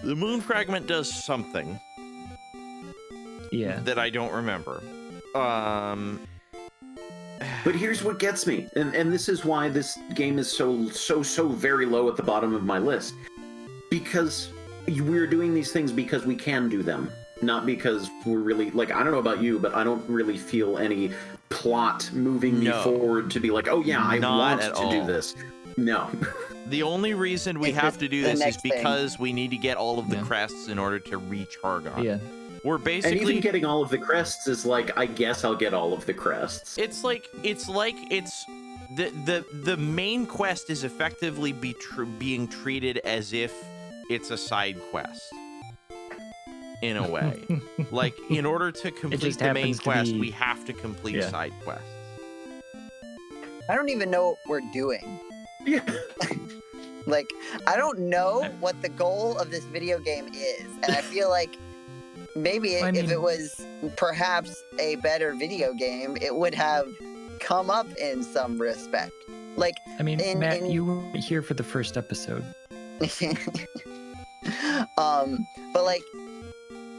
The Moon Fragment does something Yeah. that I don't remember. But here's what gets me, and this is why this game is so very low at the bottom of my list. Because we're doing these things because we can do them. Not because we're really, like, I don't know about you, but I don't really feel any plot moving me No. forward to be like, oh yeah, I Not want at to do all. this. No. The only reason we It's have just to do the this is next thing. because we need to get all of the Yeah. crests in order to reach Hargon. Yeah. We're And basically... even getting all of the crests is like, I guess I'll get all of the crests. It's the main quest is effectively being treated as if it's a side quest. In a way. Like, in order to complete just the main happens to quest, be- we have to complete Yeah. side quests. I don't even know what we're doing. Yeah. Like, I don't know what the goal of this video game is. And I feel like maybe I if mean- it was perhaps a better video game, it would have come up in some respect. Like, I mean, in- Matt, in- you weren't here for the first episode. but like,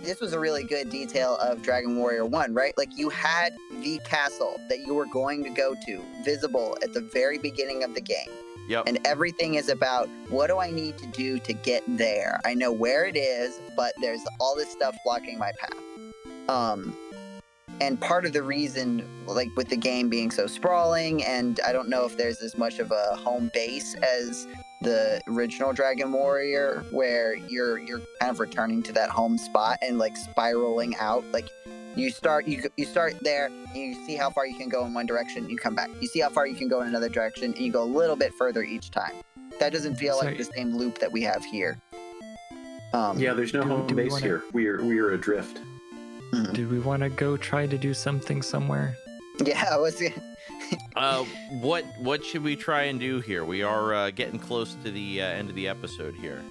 this was a really good detail of Dragon Warrior 1, right? Like, you had the castle that you were going to go to visible at the very beginning of the game. Yep. And everything is about, what do I need to do to get there? I know where it is, but there's all this stuff blocking my path. And part of the reason, like with the game being so sprawling, and I don't know if there's as much of a home base as the original Dragon Warrior, where you're kind of returning to that home spot and like spiraling out. Like you start there, and you see how far you can go in one direction, you come back. You see how far you can go in another direction, and you go a little bit further each time. That doesn't feel like the same loop that we have here. Yeah, there's no home base wanna- here. We're adrift. Do we want to go try to do something somewhere? Yeah, I was. What should we try and do here? We are getting close to the end of the episode here.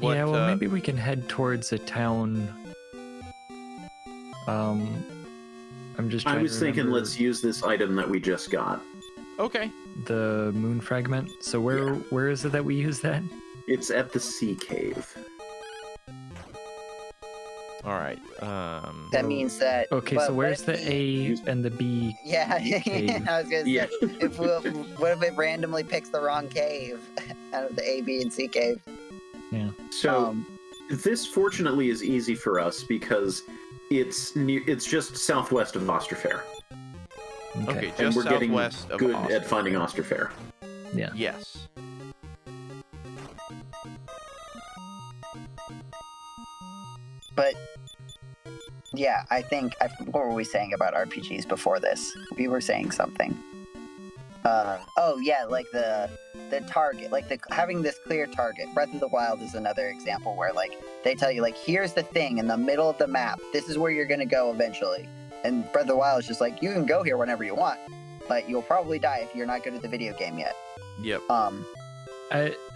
Yeah, well, maybe we can head towards a town. I'm just trying I was to thinking, remember let's use this item that we just got. Okay. the Moon Fragment. So where is it that we use that? It's at the sea cave. All right. That means that. Okay, but so what where's if the we- A and the B? Yeah, cave? I was gonna say. Yeah. What if it randomly picks the wrong cave out of the A, B, and C cave? Yeah. So this fortunately is easy for us because it's just southwest of Osterfair, okay, and just we're getting southwest of good Austin. at finding Osterfair. Yeah. Yes. But yeah, I think. What were we saying about RPGs before this? We were saying something. Oh yeah, like the target, like having this clear target. Breath of the Wild is another example where like they tell you like, here's the thing in the middle of the map. This is where you're gonna go eventually. And Breath of the Wild is just like, you can go here whenever you want, but you'll probably die if you're not good at the video game yet. Yep.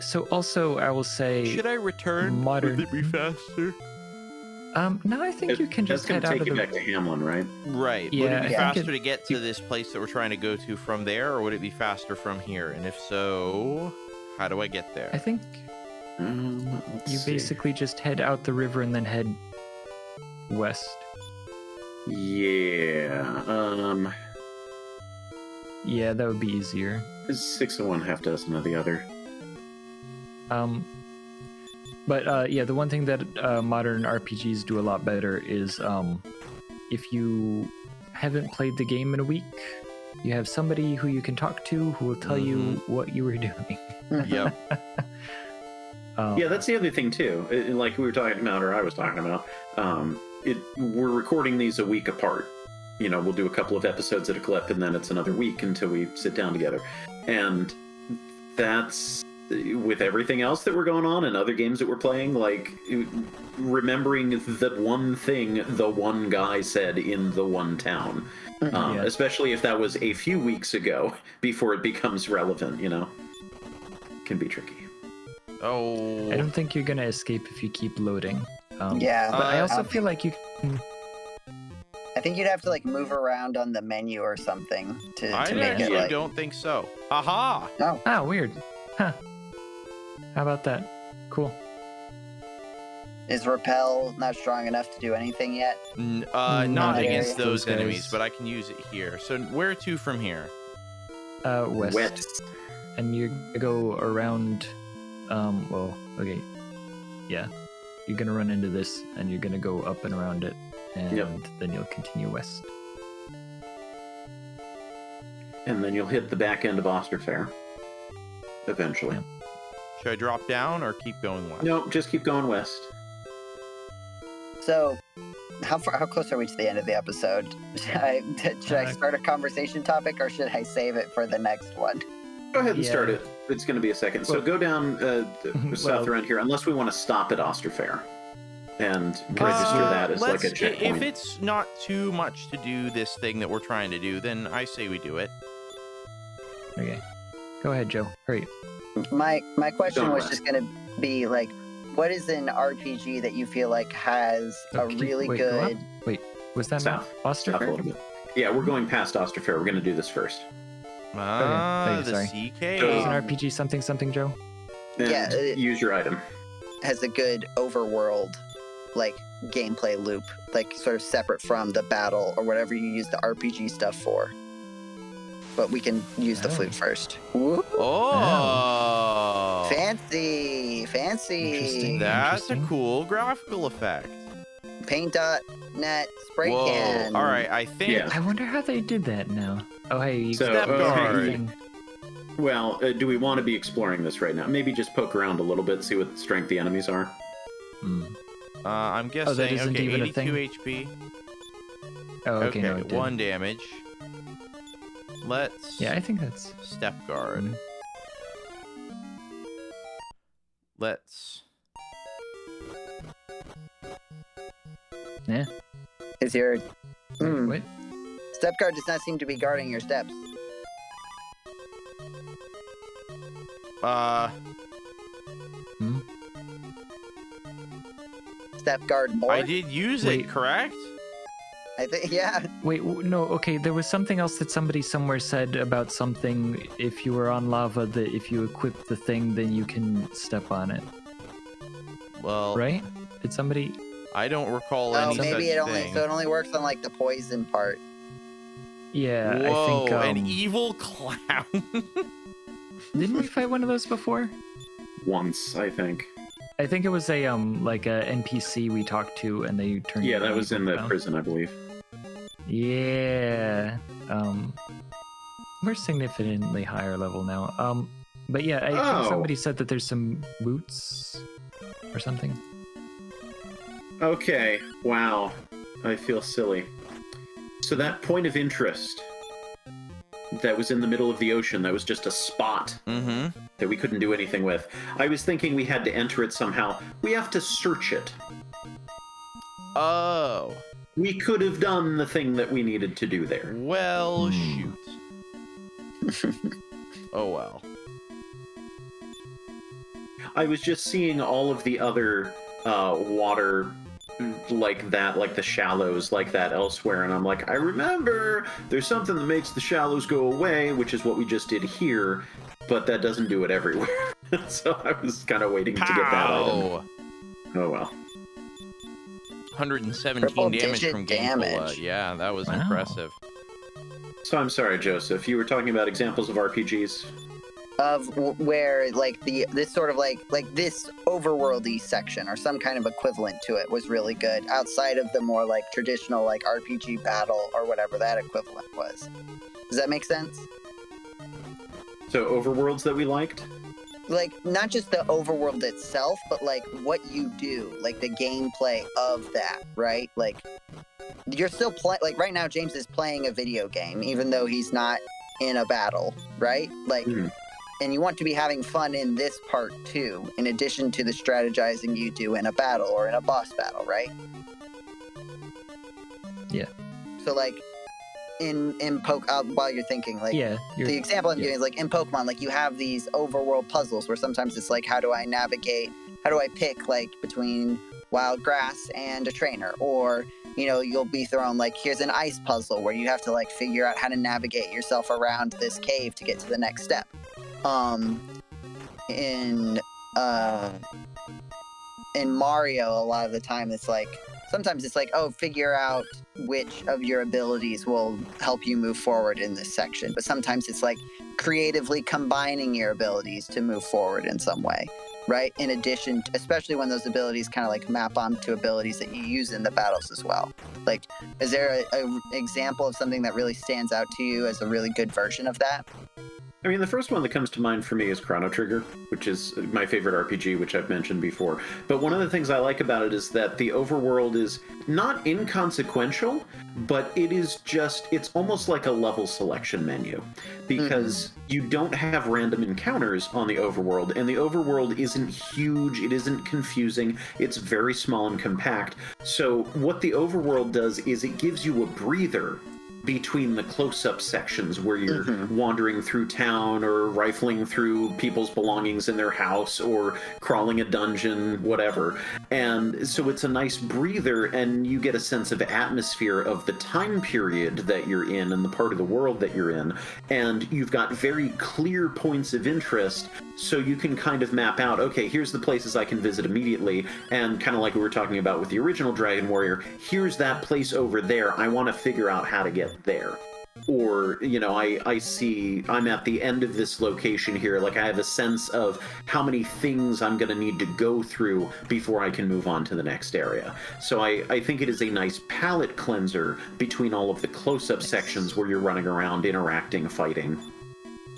So also I will say, Should I return? modern- Would it be faster? no, I think you can That's just gonna head out take of you the. back to Hamlin, right? Right. Yeah, would it I be think faster it- to get to this place that we're trying to go to from there, or would it be faster from here? And if so, how do I get there? I think Let's you see. basically just head out the river and then head west. Yeah. Yeah, that would be easier. 6 of one, half dozen of the other. But yeah, the one thing that modern RPGs do a lot better is if you haven't played the game in a week, you have somebody who you can talk to who will tell you what you were doing. Yep. Yeah, that's the other thing too. Like we were talking about, or I was talking about. We're recording these a week apart. You know, we'll do a couple of episodes at a clip, and then it's another week until we sit down together. And that's with everything else that we're going on and other games that we're playing. Like remembering that one thing the one guy said in the one town, Yeah. especially if that was a few weeks ago before it becomes relevant. You know, can be tricky. Oh. I don't think you're gonna escape if you keep loading. Yeah, But I also um, feel like you can. I think you'd have to like move around on the menu or something to I make it actually like. don't think so. Aha! Ah, weird. Huh. How about that? Cool. Is repel not strong enough to do anything yet? Not Not against against those those enemies, guys. but I can use it here. So where to from here? West. West. And you go around. Well, okay. Yeah. You're gonna run into this, and you're gonna go up and around it, and Yep. then you'll continue west. And then you'll hit the back end of Osterfair. Eventually. Yeah. Should I drop down or keep going west? No, just keep going west. So, how close are we to the end of the episode? Should I start a conversation topic, or should I save it for the next one? Go ahead and Yeah. start it. It's going to be a second. So Well- go down south Well- around here, unless we want to stop at Osterfair and register that as like a let's- checkpoint. If it's not too much to do this thing that we're trying to do, then I say we do it. Okay. Go ahead, Joe. Hurry. My question Going was west. just gonna be like, what is an RPG that you feel like has a Okay, really wait, go up? good? Wait, was that South. not South a Osterfair? little bit. Yeah, we're going past Osterfair. We're going to do this first. Ah, Okay, the sorry. sea Is cave. an RPG something, Joe? And Yeah, use your item. has a good overworld like gameplay loop, like sort of separate from the battle or whatever you use the RPG stuff for. But we can use the flute first. Woo! Oh, Fancy! Interesting. that's a Interesting. cool graphical effect. Paint.net spray Whoa. can. All right, I think. Yeah. I wonder how they did that now. Oh, hey, you So, Step guard. thing. Well, do we want to be exploring this right now? Maybe just poke around a little bit, see what strength the enemies are. Hmm. I'm guessing. that isn't okay, even a 82 thing? HP. Oh, okay, no, it did. 1 damage. Let's. Yeah, I think that's... Step guard. Mhm. Let's. Yeah. Is your What? step guard does not seem to be guarding your steps. Hmm? Step guard more. I did use it, Wait. correct? I think yeah. Wait, no, okay, there was something else that somebody somewhere said about something, if you were on lava, that if you equip the thing, then you can step on it, Well, right? Did somebody... I don't recall Oh, any such maybe it only thing. so it only works on like the poison part. Yeah, Whoa, I think... an evil clown. Didn't we fight one of those before? Once, I think. I think it was a like a NPC we talked to, and they turned. Yeah, into that an was in evil the clown. prison, I believe. Yeah. We're significantly higher level now. But yeah, I Oh. think somebody said that there's some boots or something. Okay, wow. I feel silly. So that point of interest that was in the middle of the ocean, that was just a spot Mm-hmm. that we couldn't do anything with. I was thinking we had to enter it somehow. We have to search it. Oh. We could have done the thing that we needed to do there. Well, Hmm. shoot. Oh, well. I was just seeing all of the other water like that, like the shallows like that elsewhere, and I'm like, I remember there's something that makes the shallows go away, which is what we just did here, but that doesn't do it everywhere. So I was kind of waiting to get that item. Pow! Oh well. 117 Triple damage digit from GameCola. damage. Yeah, that was Wow. impressive. So I'm sorry, Joseph. You were talking about examples of RPGs. Of where like this sort of like this overworldy section or some kind of equivalent to it was really good outside of the more like traditional like RPG battle or whatever that equivalent was. Does that make sense? So overworlds that we liked. Like not just the overworld itself, but like what you do, like the gameplay of that, right? Like you're still playing. Like right now, James is playing a video game, even though he's not in a battle, right? Like. Mhm. And you want to be having fun in this part too, in addition to the strategizing you do in a battle or in a boss battle, right? Yeah. So like in while you're thinking, like Yeah. the example I'm yeah. giving is like in Pokemon, like you have these overworld puzzles where sometimes it's like how do I pick like between wild grass and a trainer, or you know, you'll be thrown like here's an ice puzzle where you have to like figure out how to navigate yourself around this cave to get to the next step. In Mario, a lot of the time it's like sometimes it's like, oh, figure out which of your abilities will help you move forward in this section. But sometimes it's like creatively combining your abilities to move forward in some way, right? In addition, especially when those abilities kind of like map onto abilities that you use in the battles as well. Like, is there a example of something that really stands out to you as a really good version of that? I mean, the first one that comes to mind for me is Chrono Trigger, which is my favorite RPG, which I've mentioned before. But one of the things I like about it is that the overworld is not inconsequential, but it is just, it's almost like a level selection menu. Because you don't have random encounters on the overworld, and the overworld isn't huge, it isn't confusing, it's very small and compact. So what the overworld does is it gives you a breather between the close-up sections where you're wandering through town or rifling through people's belongings in their house or crawling a dungeon, whatever. And so it's a nice breather, and you get a sense of atmosphere of the time period that you're in and the part of the world that you're in. And you've got very clear points of interest, so you can kind of map out, okay, here's the places I can visit immediately, and kind of like we were talking about with the original Dragon Warrior, here's that place over there, I want to figure out how to get there. Or, you know, I see I'm at the end of this location here, like I have a sense of how many things I'm going to need to go through before I can move on to the next area. So I think it is a nice palate cleanser between all of the close-up sections where you're running around, interacting, fighting.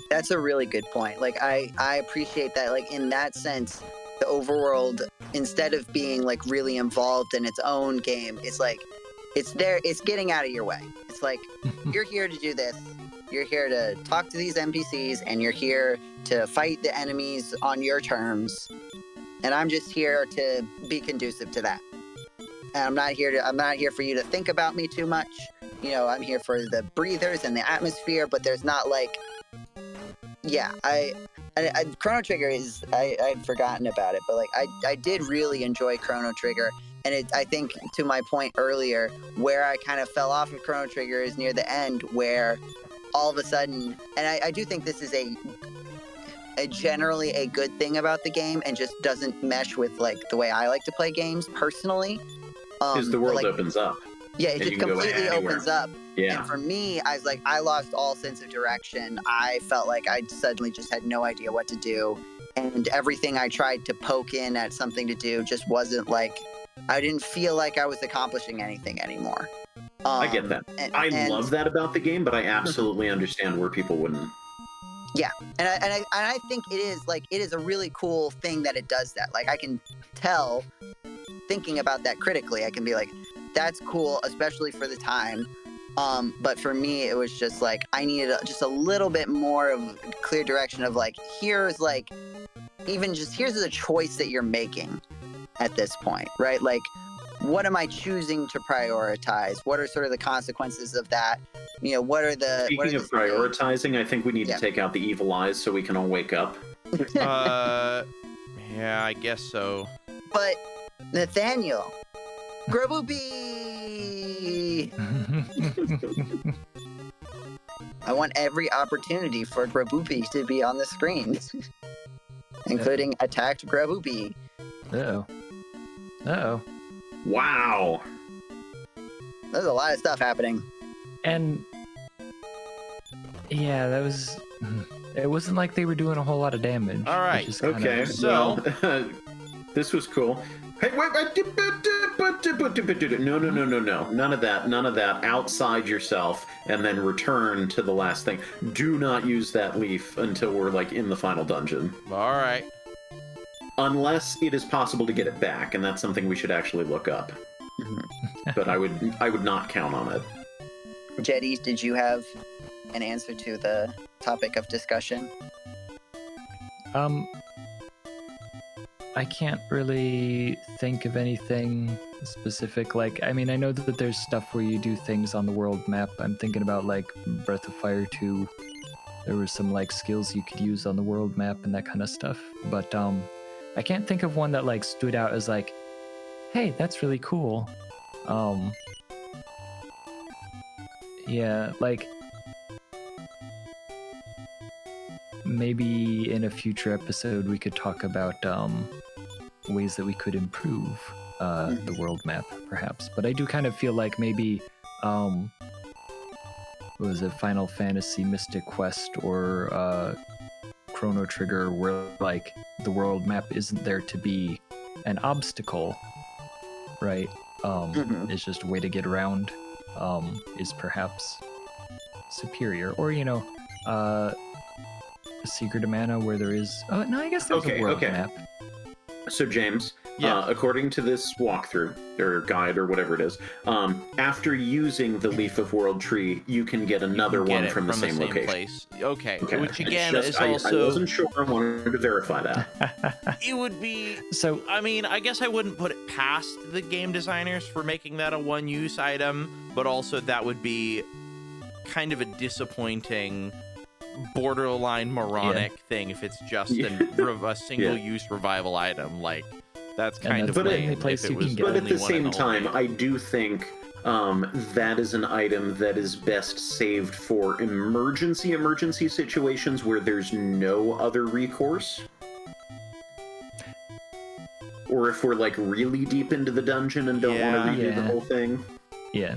That's a really good point. Like, I appreciate that. Like, in that sense, the overworld, instead of being like really involved in its own game, it's like it's there, it's getting out of your way. It's like, you're here to do this, you're here to talk to these NPCs, and you're here to fight the enemies on your terms, and I'm just here to be conducive to that. And I'm not here for you to think about me too much. You know, I'm here for the breathers and the atmosphere, but there's not like, yeah, Chrono Trigger is, I'd forgotten about it, but like I did really enjoy Chrono Trigger. And I think, to my point earlier, where I kind of fell off of Chrono Trigger is near the end, where all of a sudden, and I do think this is a generally a good thing about the game, and just doesn't mesh with like the way I like to play games personally. Is the world opens up. Yeah, it just completely opens up. Yeah. And for me, I was like, I lost all sense of direction. I felt like I suddenly just had no idea what to do. And everything I tried to poke in at something to do just wasn't like, I didn't feel like I was accomplishing anything anymore. I get that. I love that about the game, but I absolutely understand where people wouldn't. Yeah, and I think it is a really cool thing that it does that. Like, I can tell, thinking about that critically, I can be like, that's cool, especially for the time. But for me, it was just like, I needed just a little bit more of clear direction of like, here's like, even just here's the choice that you're making at this point, right? Like, what am I choosing to prioritize? What are sort of the consequences of that? You know, what are the... Speaking of prioritizing, I think we need to take out the evil eyes so we can all wake up. Yeah, I guess so. But, Nathaniel, Graboopy! I want every opportunity for Graboopy to be on the screen, including attacked Graboopy. Uh-oh. Wow. There's a lot of stuff happening. And yeah, that was... It wasn't like they were doing a whole lot of damage. All right. Okay, so... Well, this was cool. Hey, wait, no. None of that. Outside yourself, and then return to the last thing. Do not use that leaf until we're, like, in the final dungeon. All right. Unless it is possible to get it back, and that's something we should actually look up. But I would not count on it. Jetty, did you have an answer to the topic of discussion? I can't really think of anything specific. Like, I mean, I know that there's stuff where you do things on the world map. I'm thinking about, like, Breath of Fire 2. There were some, like, skills you could use on the world map and that kind of stuff. But, I can't think of one that, like, stood out as, like, hey, that's really cool. Yeah, like, maybe in a future episode we could talk about ways that we could improve the world map, perhaps. But I do kind of feel like maybe what was it, Final Fantasy Mystic Quest or Chrono Trigger, where like the world map isn't there to be an obstacle, right? It's just a way to get around, is perhaps superior. Or, you know, Secret of Mana, where there is... Oh, no, I guess there's a world map. So, James, according to this walkthrough, or guide, or whatever it is, after using the Leaf of World Tree, you can get another one from the same location. Place. Okay, which again is I also... I wasn't sure, I wanted to verify that. It would be... So, I mean, I guess I wouldn't put it past the game designers for making that a one-use item, but also that would be kind of a disappointing, borderline moronic thing if it's just a single-use revival item. Like, that's kind of that's the lame. only place if it you can was get it. But at only the one in same whole time, game. I do think that is an item that is best saved for emergency situations where there's no other recourse. Or if we're like really deep into the dungeon and don't want to redo the whole thing. Yeah.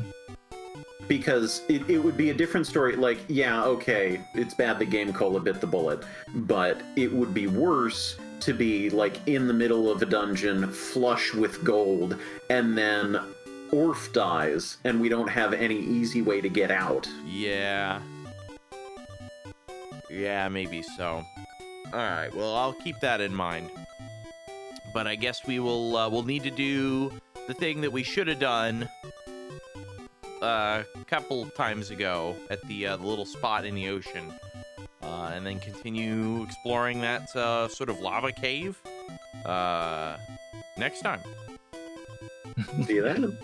Because it would be a different story. Like, yeah, okay, it's bad that GameCola bit the bullet, but it would be worse to be like in the middle of a dungeon, flush with gold, and then Orf dies, and we don't have any easy way to get out. Yeah. Yeah, maybe so. Alright, well, I'll keep that in mind. But I guess we'll need to do the thing that we should have done a couple times ago at the little spot in the ocean, and then continue exploring that sort of lava cave next time. See you then.